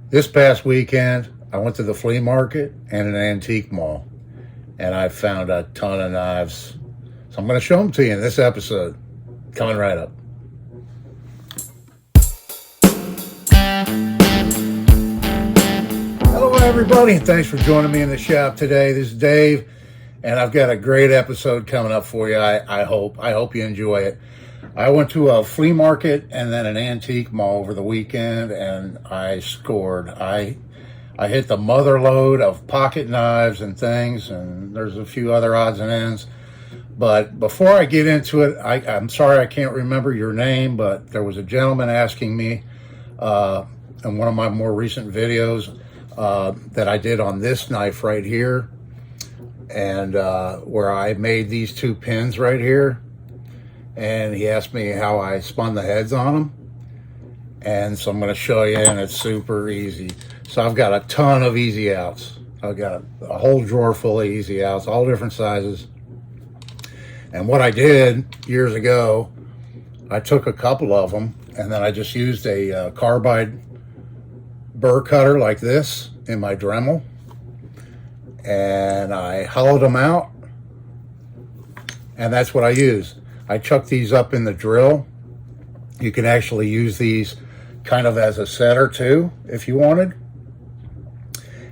This past weekend, I went to the flea market and an antique mall, and I found a ton of knives. So I'm going to show them to you in this episode. Coming right up. Hello, everybody, and thanks for joining me in the shop today. This is Dave, and I've got a great episode coming up for you. I hope you enjoy it. I went to a flea market and then an antique mall over the weekend, and I scored. I hit the mother load of pocket knives and things, and there's a few other odds and ends. But before I get into it, I'm sorry I can't remember your name, but there was a gentleman asking me in one of my more recent videos that I did on this knife right here, and where I made these two pins right here. And he asked me how I spun the heads on them. And so I'm going to show you, and it's super easy. So I've got a ton of easy outs. I've got a whole drawer full of easy outs, all different sizes. And what I did years ago, I took a couple of them, and then I just used a carbide burr cutter like this in my Dremel. And I hollowed them out. And that's what I used. I chucked these up in the drill. You can actually use these kind of as a setter too, if you wanted.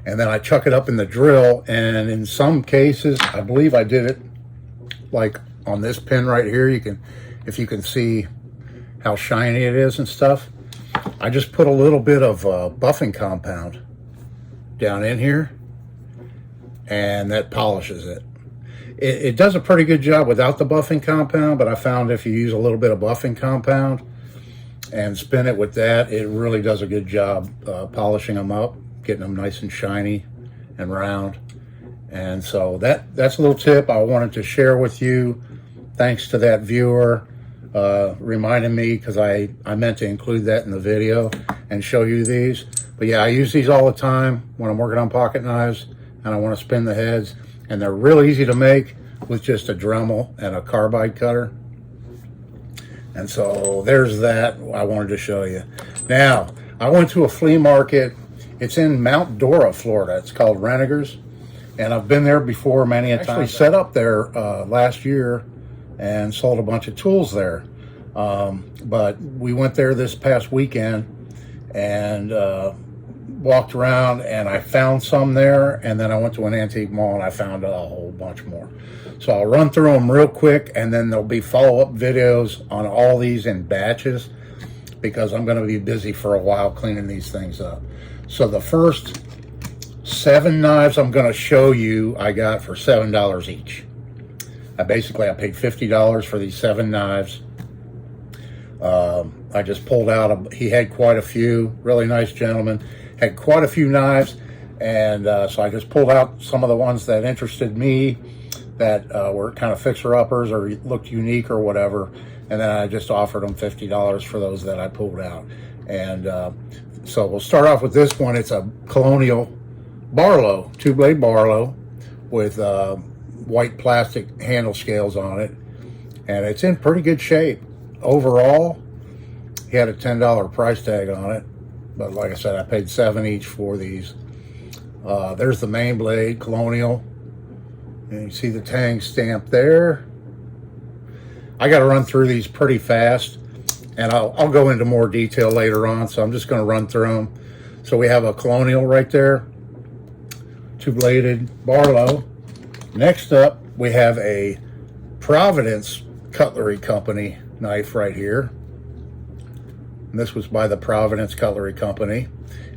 And then I chuck it up in the drill, and in some cases, I believe I did it like on this pin right here. If you can see how shiny it is and stuff. I just put a little bit of buffing compound down in here, and that polishes it. It does a pretty good job without the buffing compound, but I found if you use a little bit of buffing compound and spin it with that, it really does a good job polishing them up, getting them nice and shiny and round. And so that's a little tip I wanted to share with you. Thanks to that viewer reminding me, because I meant to include that in the video and show you these. But yeah, I use these all the time when I'm working on pocket knives and I want to spin the heads. And they're real easy to make with just a Dremel and a carbide cutter. And so there's that I wanted to show you. Now, I went to a flea market. It's in Mount Dora, Florida. It's called Renegers. And I've been there before many a time. I actually set up there last year and sold a bunch of tools there. But we went there this past weekend and walked around, and I found some there, and then I went to an antique mall and I found a whole bunch more. So I'll run through them real quick, and then there'll be follow-up videos on all these in batches, because I'm going to be busy for a while cleaning these things up. So the first 7 knives I'm going to show you I got for $7 each. I paid $50 for these 7 knives. I just pulled out, he had quite a few, really nice gentleman. Had quite a few knives, and so I just pulled out some of the ones that interested me, that were kind of fixer-uppers or looked unique or whatever, and then I just offered them $50 for those that I pulled out. And so we'll start off with this one. It's a Colonial Barlow, 2-blade Barlow with white plastic handle scales on it, and it's in pretty good shape. Overall, he had a $10 price tag on it. But like I said, I paid $7 each for these. There's the main blade, Colonial. And you see the tang stamp there. I got to run through these pretty fast, and I'll go into more detail later on, so I'm just going to run through them. So we have a Colonial right there, 2-bladed Barlow. Next up, we have a Providence Cutlery Company knife right here. And this was by the Providence Cutlery Company,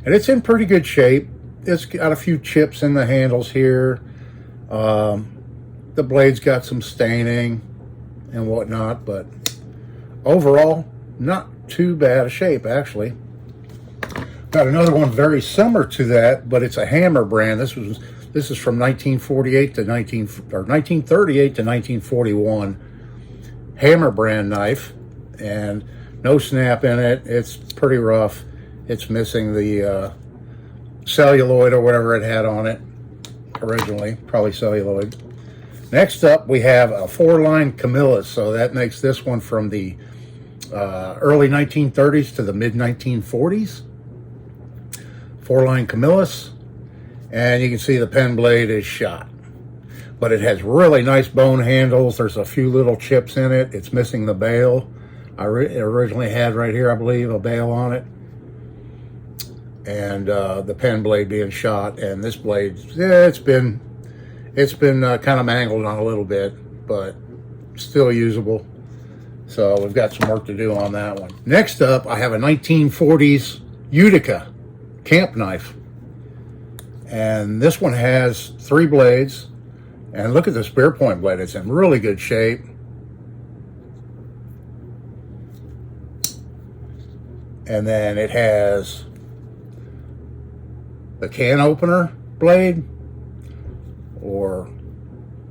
and it's in pretty good shape. It's got a few chips in the handles here. The blade's got some staining and whatnot, but overall, not too bad a shape, actually. Got another one very similar to that, but it's a Hammer brand. This is from 1938 to 1938 to 1941. Hammer brand knife, and no snap in it. It's pretty rough. It's missing the celluloid or whatever it had on it originally, probably celluloid. Next up, we have a 4-line Camillus. So that makes this one from the early 1930s to the mid 1940s. 4-line Camillus, and you can see the pen blade is shot. But it has really nice bone handles. There's a few little chips in it. It's missing the bail. I originally had right here, I believe, a bail on it. And the pen blade being shot. And this blade, yeah, it's been kind of mangled on a little bit, but still usable. So we've got some work to do on that one. Next up, I have a 1940s Utica camp knife. And this one has 3 blades. And look at the spear point blade. It's in really good shape. And then it has the can opener blade, or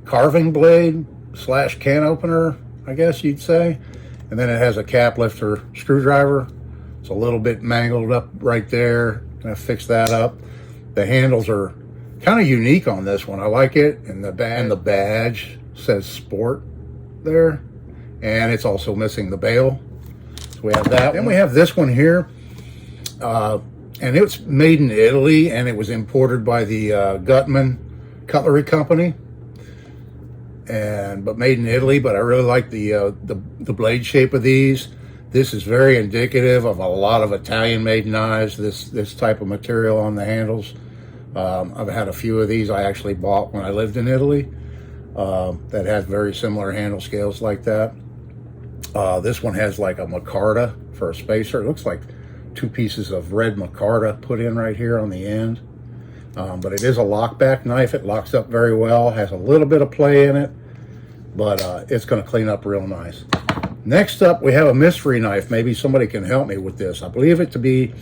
carving blade / can opener, I guess you'd say. And then it has a cap lifter screwdriver. It's a little bit mangled up right there. Gonna fix that up. The handles are kind of unique on this one. I like it. And the badge says sport there. And it's also missing the bail. So we have that. Then we have this one here. And it's made in Italy, and it was imported by the Gutman Cutlery Company. But made in Italy. But I really like the blade shape of these. This is very indicative of a lot of Italian-made knives. This type of material on the handles. I've had a few of these I actually bought when I lived in Italy that has very similar handle scales like that. This one has like a micarta for a spacer. It looks like 2 pieces of red micarta put in right here on the end. But it is a lockback knife. It locks up very well, has a little bit of play in it, but it's going to clean up real nice. Next up, we have a mystery knife. Maybe somebody can help me with this. I believe it to be,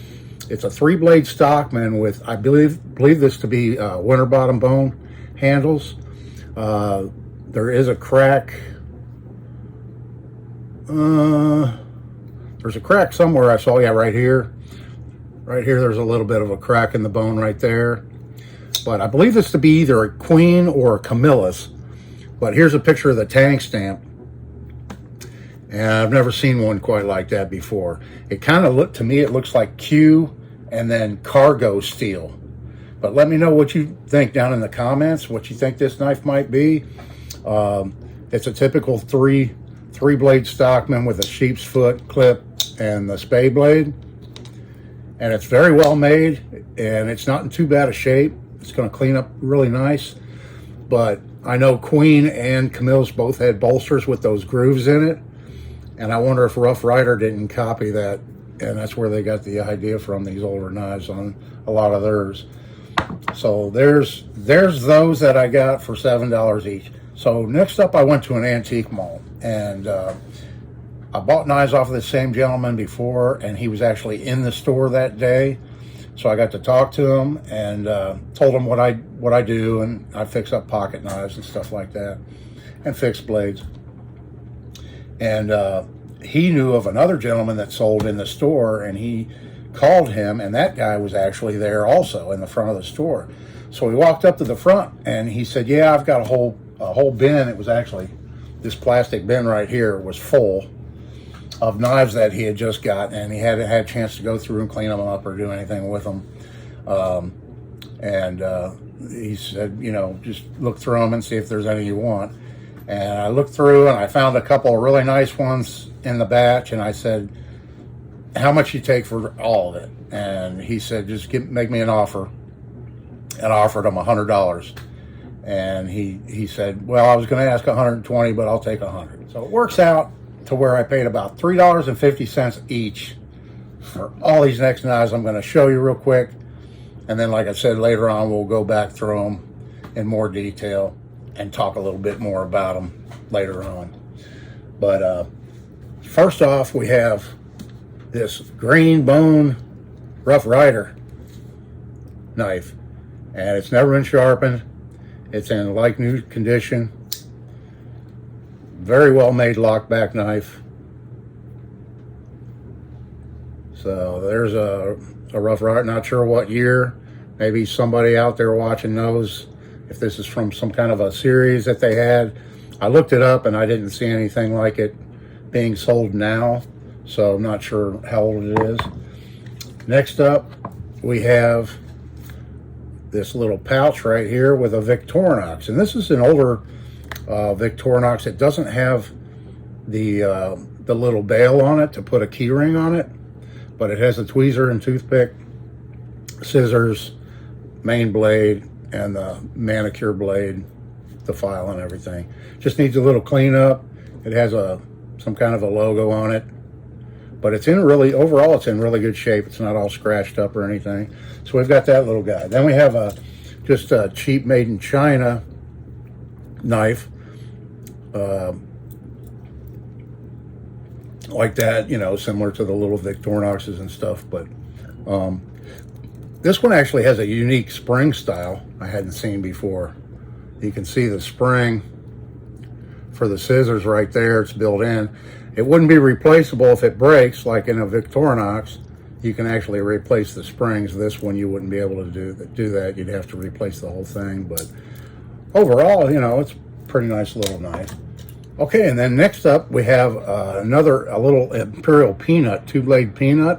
it's a 3-blade Stockman with, I believe this to be winter bottom bone handles. There is a crack. There's a crack somewhere I saw. Yeah, right here. Right here, there's a little bit of a crack in the bone right there. But I believe this to be either a Queen or a Camillus. But here's a picture of the tank stamp. And I've never seen one quite like that before. It kind of looked, to me, it looks like Q and then cargo steel. But let me know what you think down in the comments, what you think this knife might be. It's a typical three-blade Stockman with a sheep's foot clip and the spade blade. And it's very well made, and it's not in too bad a shape. It's going to clean up really nice. But I know Queen and Camillus both had bolsters with those grooves in it. And I wonder if Rough Rider didn't copy that. And that's where they got the idea from, these older knives on a lot of theirs. So there's those that I got for $7 each. So next up, I went to an antique mall. And I bought knives off of the same gentleman before, and he was actually in the store that day. So I got to talk to him and told him what I do, and I fix up pocket knives and stuff like that, and fix blades. And he knew of another gentleman that sold in the store, and he called him, and that guy was actually there also in the front of the store. So we walked up to the front, and he said, "Yeah, I've got a whole bin." It was actually this plastic bin right here was full of knives that he had just got, and he hadn't had a chance to go through and clean them up or do anything with them. He said, just look through them and see if there's any you want. And I looked through, and I found a couple of really nice ones in the batch, and I said, "How much you take for all of it?" And he said, "Just make me an offer." And I offered him $100. And he said, "Well, I was going to ask 120, but I'll take 100. So it works out to where I paid about $3.50 each for all these next knives I'm going to show you real quick. And then, like I said, later on, we'll go back through them in more detail and talk a little bit more about them later on. But first off, we have this green bone Rough Rider knife, and it's never been sharpened. It's in like new condition. Very well made lockback knife. So there's a Rough Rider. Not sure what year. Maybe somebody out there watching knows if this is from some kind of a series that they had. I looked it up and I didn't see anything like it being sold now, so I'm not sure how old it is. Next up, we have this little pouch right here with a Victorinox. And this is an older Victorinox. It doesn't have the little bail on it to put a key ring on it, but it has a tweezer and toothpick, scissors, main blade, and the manicure blade, the file and everything. Just needs a little cleanup. It has some kind of a logo on it, but it's in overall it's in really good shape. It's not all scratched up or anything. So we've got that little guy. Then we have just a cheap made in China knife, like that, you know, similar to the little Victorinoxes and stuff. But this one actually has a unique spring style I hadn't seen before. You can see the spring for the scissors right there. It's built in. It wouldn't be replaceable if it breaks, like in a Victorinox. You can actually replace the springs. This one you wouldn't be able to do that. You'd have to replace the whole thing. But overall, you know, it's a pretty nice little knife. Okay, and then next up we have a little Imperial Peanut, 2-blade peanut.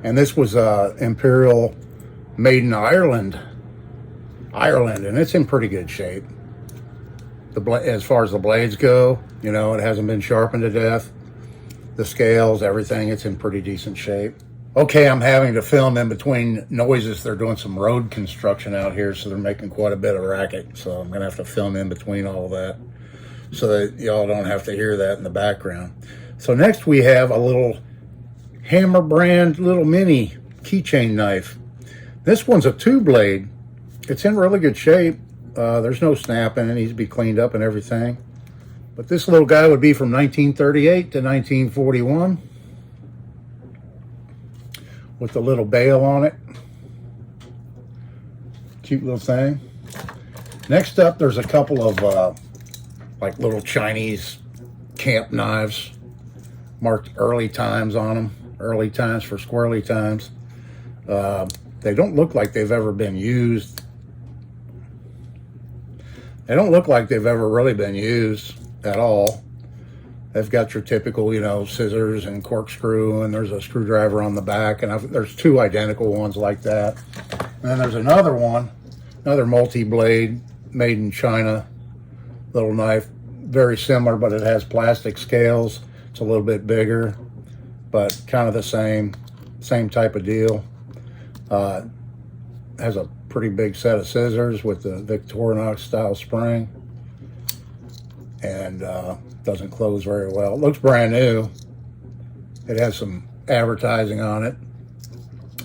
And this was Imperial made in Ireland, and it's in pretty good shape. As far as the blades go, you know, it hasn't been sharpened to death. The scales, everything, it's in pretty decent shape. Okay, I'm having to film in between noises. They're doing some road construction out here, so they're making quite a bit of racket. So I'm gonna have to film in between all of that, so that y'all don't have to hear that in the background. So next we have a little Hammer brand little mini keychain knife. This one's a 2-blade. It's in really good shape. There's no snapping. It needs to be cleaned up and everything. But this little guy would be from 1938 to 1941 with the little bail on it. Cute little thing. Next up, there's a couple of like little Chinese camp knives marked early times on them. Early times for squirrely times. They don't look like they've ever been used. They don't look like they've ever really been used at all. They've got your typical, you know, scissors and corkscrew, and there's a screwdriver on the back, and there's 2 identical ones like that. And then there's another one, another multi-blade made in China little knife, very similar, but it has plastic scales. It's a little bit bigger, but kind of the same type of deal. Has a pretty big set of scissors with the Victorinox style spring, and doesn't close very well. It looks brand new. It has some advertising on it,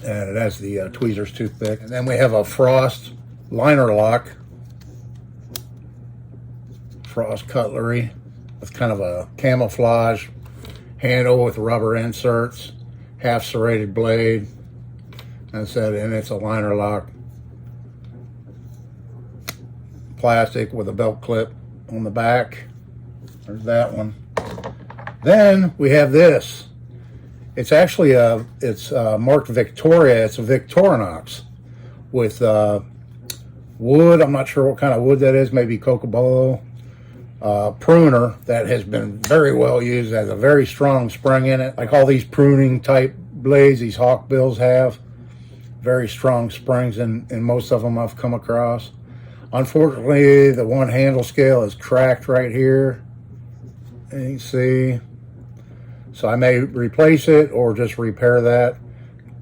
and it has the tweezers toothpick. And then we have a Frost liner lock, Frost cutlery with kind of a camouflage handle with rubber inserts, half serrated blade. And it's a liner lock, plastic with a belt clip on the back. There's that one. Then we have this. It's actually it's marked Victoria. It's a Victorinox with wood. I'm not sure what kind of wood that is. Maybe cocobolo. Pruner that has been very well used. It has a very strong spring in it, like all these pruning type blades these hawk bills have. Very strong springs in most of them I've come across. Unfortunately, the one handle scale is cracked right here. And you can see. So I may replace it or just repair that.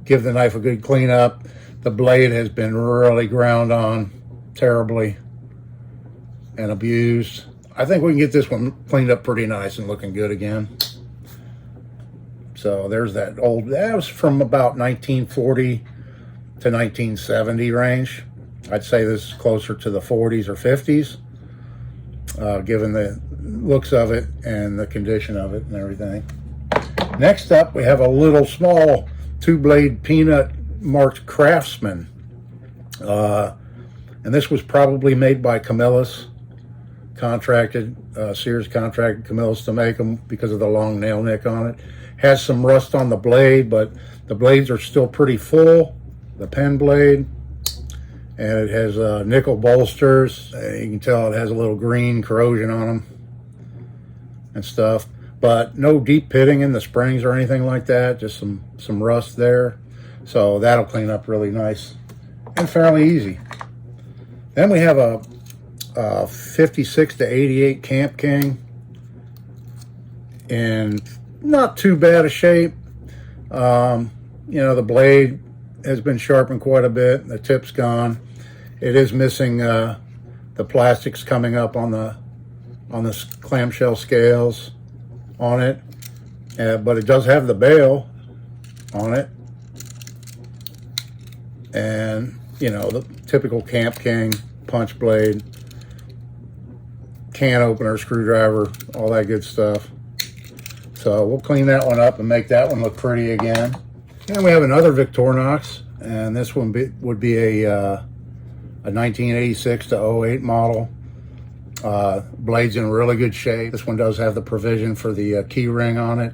Give the knife a good cleanup. The blade has been really ground on terribly and abused. I think we can get this one cleaned up pretty nice and looking good again. So there's that was from about 1940 to 1970 range. I'd say this is closer to the 40s or 50s, given the looks of it and the condition of it and everything. Next up, we have a little small 2-blade peanut marked Craftsman. And this was probably made by Camillus, Sears contracted Camillus to make them because of the long nail nick on it. Has some rust on the blade, but the blades are still pretty full. The pen blade, and it has nickel bolsters. You can tell it has a little green corrosion on them and stuff, but no deep pitting in the springs or anything like that. Just some rust there, so that'll clean up really nice and fairly easy. Then we have a 56 to 88 Camp King in not too bad a shape. You know, the blade has been sharpened quite a bit. The tip's gone. It is missing the plastics coming up on the clamshell scales on it, but it does have the bail on it, and you know, the typical Camp King punch blade, can opener, screwdriver, all that good stuff. So we'll clean that one up and make that one look pretty again. And we have another Victorinox, and this one would be a 1986 to 08 model. Blade's in really good shape. This one does have the provision for the key ring on it,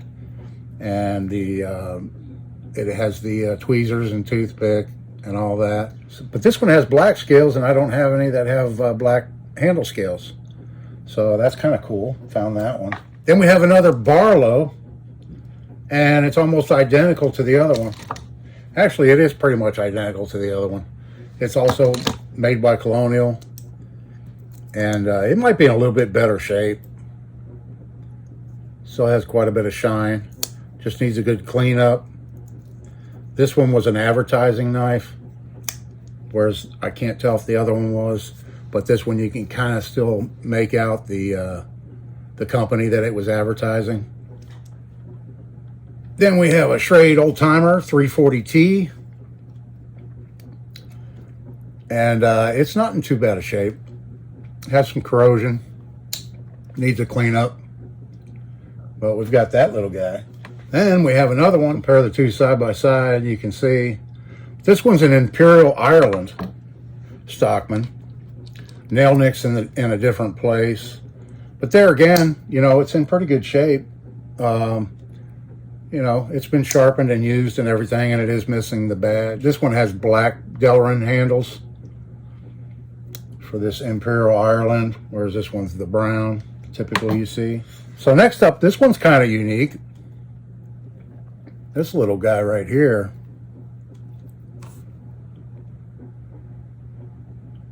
and it has the tweezers and toothpick and all that. But this one has black scales, and I don't have any that have black handle scales. So that's kind of cool. Found that one. Then we have another Barlow, and it's almost identical to the other one. Actually, it is pretty much identical to the other one. It's also made by Colonial, and it might be in a little bit better shape. Still has quite a bit of shine. Just needs a good cleanup. This one was an advertising knife, whereas I can't tell if the other one was, but this one you can kind of still make out the company that it was advertising. Then we have a Schrade Old Timer 340T, and it's not in too bad a shape. It has some corrosion, needs a cleanup, but we've got that little guy. Then we have another one. Compare the two side by side. You can see this one's an Imperial Ireland Stockman. Nail nicks in a different place, but there again, you know, it's in pretty good shape. You know, it's been sharpened and used and everything, and it is missing the badge. This one has black Delrin handles for this Imperial Ireland, whereas this one's the brown, typical you see. So next up, this one's kind of unique. This little guy right here.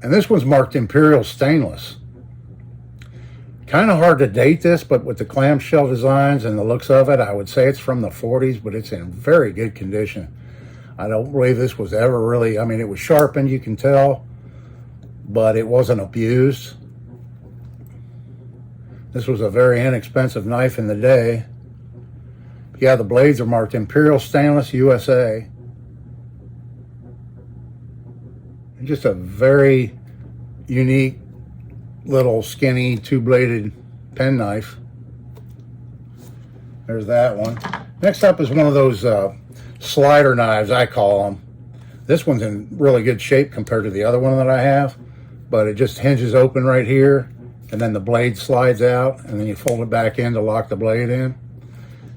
And this one's marked Imperial Stainless. Kind of hard to date this, but with the clamshell designs and the looks of it, I would say it's from the 40s, but it's in very good condition. I don't believe this was ever really, I mean, it was sharpened, you can tell, but it wasn't abused. This was a very inexpensive knife in the day. Yeah, the blades are marked Imperial Stainless USA. And just a very unique little skinny two-bladed penknife. There's that one. Next up is one of those slider knives, I call them. This one's in really good shape compared to the other one that I have, but it just hinges open right here, and then the blade slides out, and then you fold it back in to lock the blade in.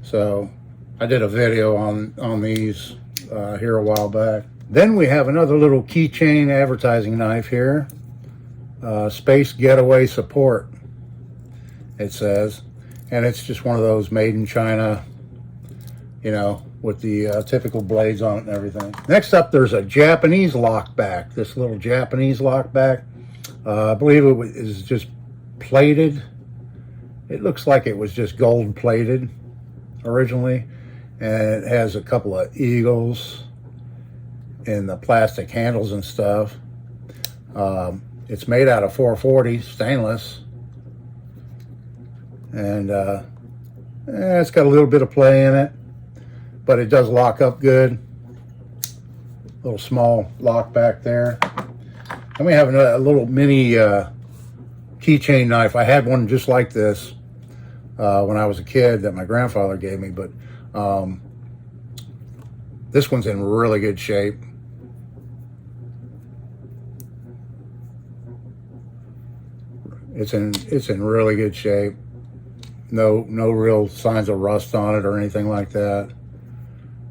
So I did a video on these here a while back. Then we have another little keychain advertising knife here. Space Getaway Support, it says. And it's just one of those made in China, you know, with the typical blades on it and everything. Next up, there's a Japanese lockback. This little Japanese lockback. I believe it is just plated. It looks like it was just gold plated originally. And it has a couple of eagles in the plastic handles and stuff. It's made out of 440 stainless, and it's got a little bit of play in it, but it does lock up good. Little small lock back there. And we have a little mini keychain knife. I had one just like this when I was a kid that my grandfather gave me, but this one's in really good shape. It's in really good shape. No real signs of rust on it or anything like that.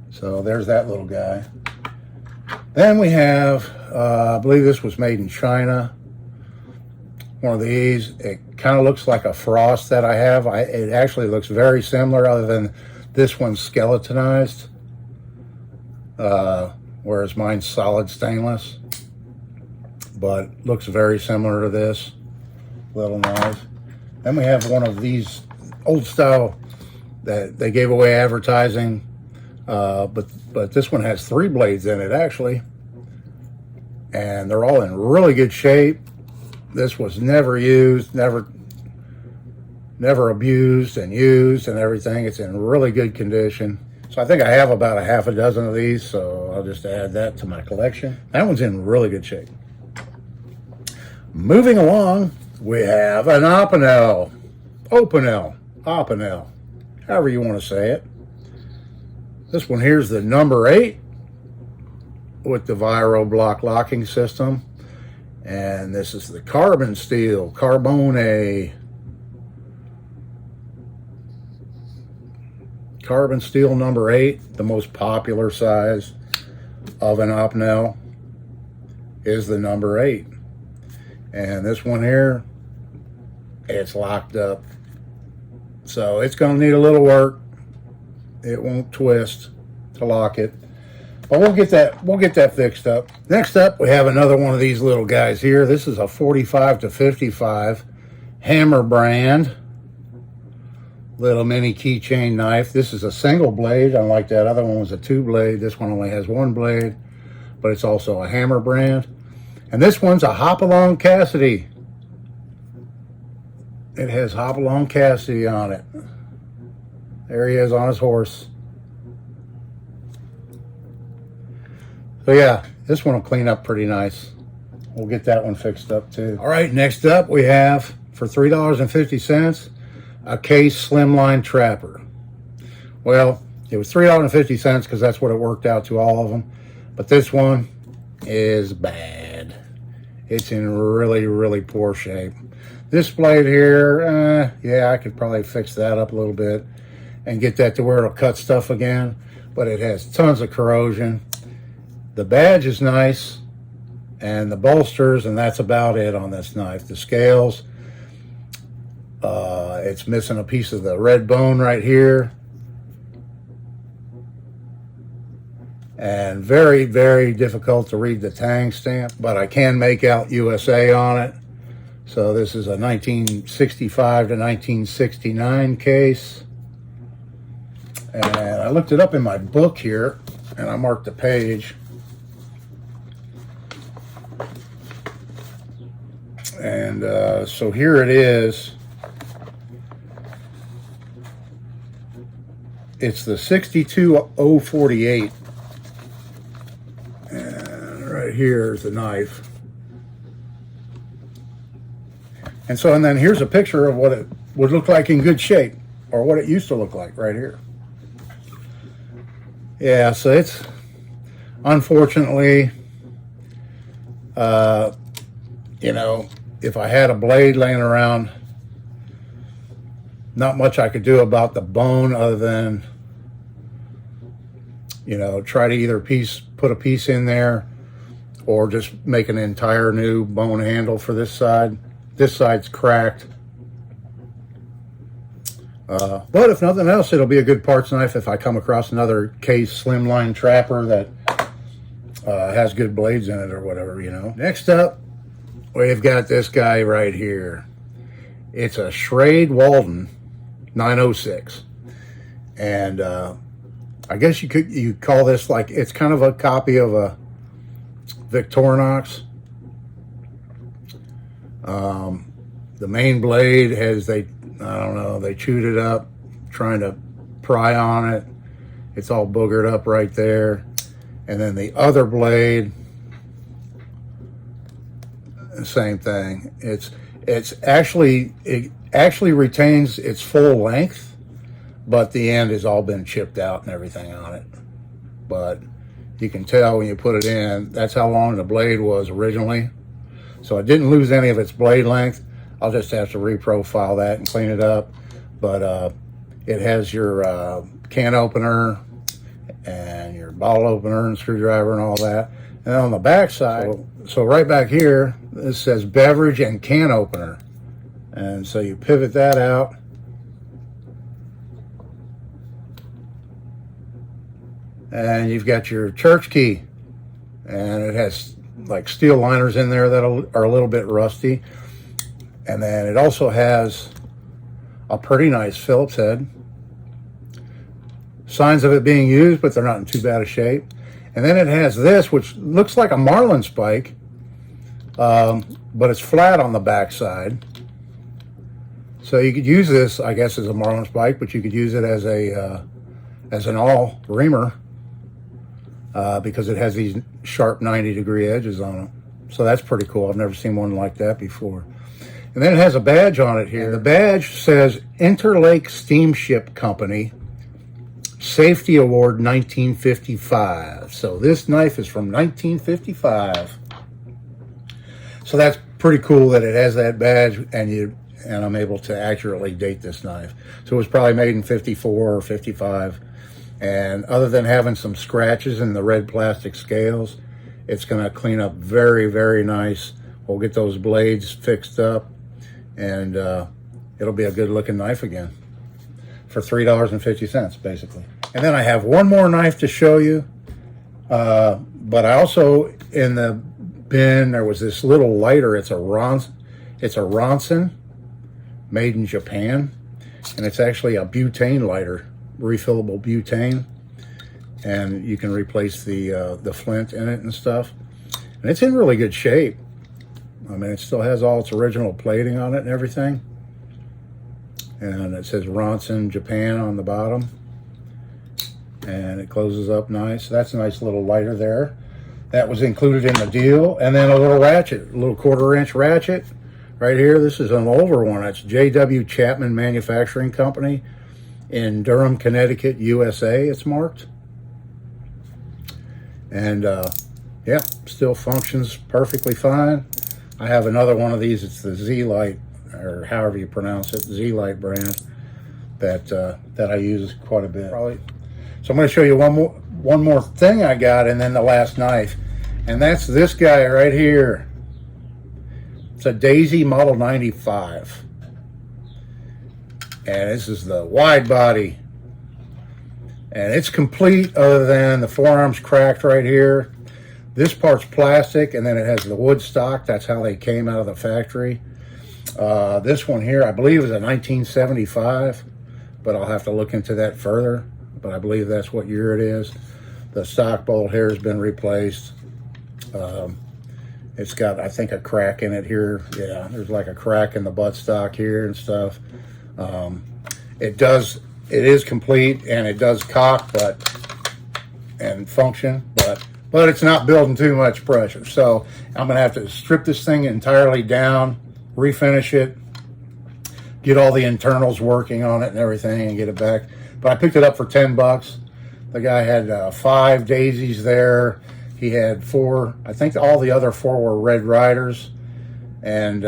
So there's that little guy. Then we have, I believe this was made in China. One of these. It kind of looks like a Frost that I have. It actually looks very similar, other than this one's skeletonized, whereas mine's solid stainless. but looks very similar to this. Little nice. Then we have one of these old style that they gave away advertising, but this one has 3 blades in it actually, and they're all in really good shape. This was never used, never abused and used and everything. It's in really good condition. So I think I have about a half a dozen of these, so I'll just add that to my collection. That one's in really good shape. Moving along, we have an Opinel, Opinel, however you want to say it. This one here's the number 8 with the Viro block locking system. And this is the carbon steel, Carbon steel number 8, the most popular size of an Opinel is the number 8. And this one here, it's locked up. So it's going to need a little work. It won't twist to lock it. But we'll get that fixed up. Next up, we have another one of these little guys here. This is a 45 to 55 Hammer brand little mini keychain knife. This is a single blade, unlike that other one was a 2 blade. This one only has 1 blade, but it's also a Hammer brand. And this one's a Hopalong Cassidy. It has Hopalong Cassidy on it. There he is on his horse. So yeah, this one will clean up pretty nice. We'll get that one fixed up too. All right, next up we have, for $3.50, a Case Slimline Trapper. Well, it was $3.50 because that's what it worked out to all of them. But this one is bad. It's in really, really poor shape. This blade here, yeah, I could probably fix that up a little bit and get that to where it'll cut stuff again. But it has tons of corrosion. The badge is nice, and the bolsters, and that's about it on this knife. The scales, it's missing a piece of the red bone right here. And very, very difficult to read the tang stamp, but I can make out USA on it. So this is a 1965 to 1969 case. And I looked it up in my book here, and I marked the page. And so here it is. It's the 62048. And right here is the knife. And so, and then here's a picture of what it would look like in good shape, or what it used to look like right here. Yeah, so it's, unfortunately, you know, if I had a blade laying around, not much I could do about the bone other than, you know, try to either put a piece in there or just make an entire new bone handle for this side. This side's cracked. But if nothing else, it'll be a good parts knife if I come across another Case Slimline Trapper that has good blades in it or whatever, you know. Next up, we've got this guy right here. It's a Schrade Walden 906. And I guess you call this, like, it's kind of a copy of a Victorinox. The main blade has, I don't know, they chewed it up trying to pry on it. It's all boogered up right there. And then the other blade, the same thing. It actually retains its full length, but the end has all been chipped out and everything on it. But you can tell when you put it in, that's how long the blade was originally. So it didn't lose any of its blade length. I'll just have to reprofile that and clean it up. But it has your can opener and your bottle opener and screwdriver and all that. And on the back side, so right back here, this says beverage and can opener. And so you pivot that out. And you've got your church key. And it has like steel liners in there that are a little bit rusty. And then it also has a pretty nice Phillips head. Signs of it being used, but they're not in too bad a shape. And then it has this, which looks like a marlin spike, but it's flat on the back side. So you could use this, I guess, as a marlin spike, but you could use it as a as an all reamer because it has these sharp 90-degree edges on it. So that's pretty cool. I've never seen one like that before. And then it has a badge on it here. The badge says Interlake Steamship Company, Safety Award 1955. So this knife is from 1955. So that's pretty cool that it has that badge, and I'm able to accurately date this knife. So it was probably made in 54 or 55. And other than having some scratches in the red plastic scales, it's going to clean up very, very nice. We'll get those blades fixed up, and it'll be a good looking knife again for $3.50 basically. And then I have one more knife to show you, but I also, in the bin, there was this little lighter. It's a Ronson, made in Japan, and it's actually a butane lighter, refillable butane, and you can replace the flint in it and stuff, and it's in really good shape. I mean, it still has all its original plating on it and everything, and it says Ronson Japan on the bottom, and it closes up nice. That's a nice little lighter there. That was included in the deal. And then a little ratchet, a little 1/4-inch ratchet right here. This is an older one. It's J.W. Chapman Manufacturing Company in Durham, Connecticut, USA. It's marked. And yeah, still functions perfectly fine. I have another one of these. It's the Z-Lite, or however you pronounce it, Z-Lite brand, that I use quite a bit. Probably. So I'm going to show you one more thing I got, and then the last knife, and that's this guy right here. It's a Daisy Model 95, and this is the wide body, and it's complete other than the forearm's cracked right here. This part's plastic, and then it has the wood stock. That's how they came out of the factory. This one here, I believe, is a 1975, but I'll have to look into that further. But I believe that's what year it is. The stock bolt here has been replaced. It's got, I think, a crack in it here. Yeah, there's like a crack in the buttstock here and stuff. It is complete, and it does cock and function, but it's not building too much pressure. So I'm gonna have to strip this thing entirely down, refinish it, get all the internals working on it and everything, and get it back. But I picked it up for 10 bucks. The guy had 5 daisies there. He had 4, I think all the other 4 were Red Riders, and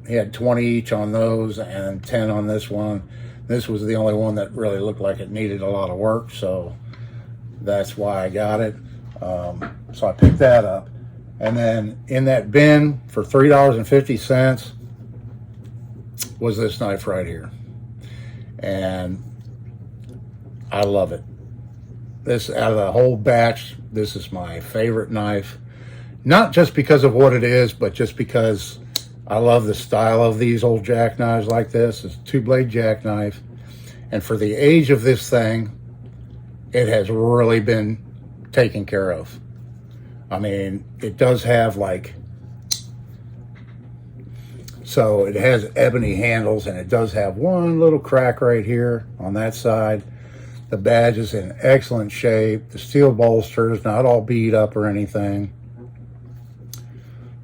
he had 20 each on those and 10 on this one. This was the only one that really looked like it needed a lot of work, so that's why I got it. So I picked that up. And then in that bin for $3.50 was this knife right here. And I love it. This, out of the whole batch, this is my favorite knife. Not just because of what it is, but just because I love the style of these old jackknives like this. It's a 2-blade jackknife. And for the age of this thing, it has really been taken care of. I mean, it does have so it has ebony handles, and it does have one little crack right here on that side. The badge is in excellent shape. The steel bolster is not all beat up or anything.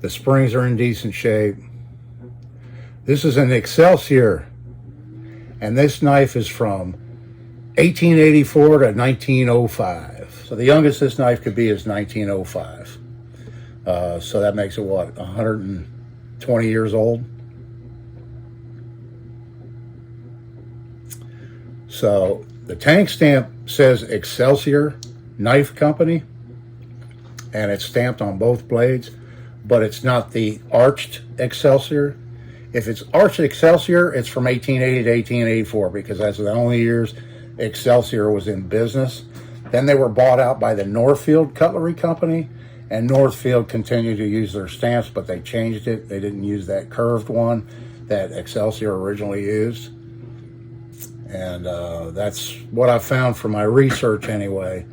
The springs are in decent shape. This is an Excelsior, and this knife is from 1884 to 1905. So the youngest this knife could be is 1905. So that makes it, what, 120 years old? So the tank stamp says Excelsior Knife Company, and it's stamped on both blades, but it's not the arched Excelsior. If it's arched Excelsior, it's from 1880 to 1884, because that's the only years Excelsior was in business. Then they were bought out by the Northfield Cutlery Company, And Northfield continued to use their stamps, but they changed it. They didn't use that curved one that Excelsior originally used. And that's what I found from my research anyway.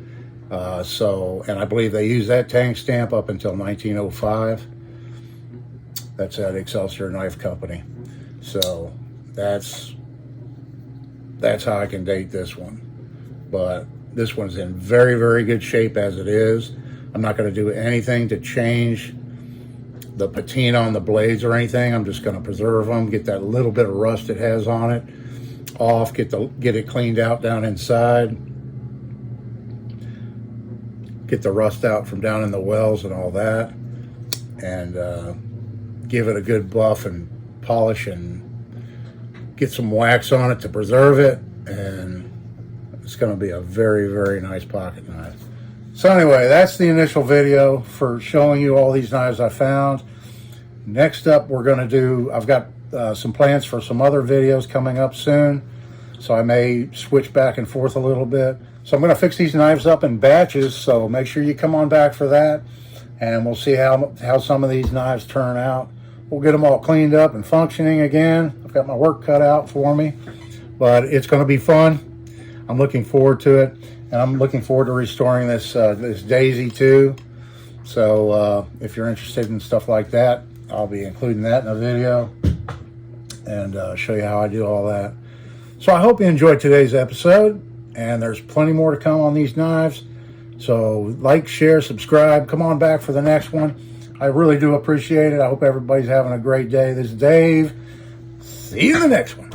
And I believe they used that tank stamp up until 1905. That's at Excelsior Knife Company. So that's how I can date this one. But this one's in very, very good shape as it is. I'm not going to do anything to change the patina on the blades or anything. I'm just going to preserve them, get that little bit of rust it has on it off, get it cleaned out down inside, get the rust out from down in the wells and all that, and give it a good buff and polish and get some wax on it to preserve it, and it's going to be a very, very nice pocket knife. So anyway, that's the initial video for showing you all these knives I found. Next up, I've got some plans for some other videos coming up soon, so I may switch back and forth a little bit. So I'm going to fix these knives up in batches, so make sure you come on back for that, and we'll see how some of these knives turn out. We'll get them all cleaned up and functioning again. I've got my work cut out for me, but it's going to be fun. I'm looking forward to it, and I'm looking forward to restoring this Daisy too. So if you're interested in stuff like that, I'll be including that in a video and show you how I do all that. So I hope you enjoyed today's episode, and there's plenty more to come on these knives. So like, share, subscribe. Come on back for the next one. I really do appreciate it. I hope everybody's having a great day. This is Dave. See you in the next one.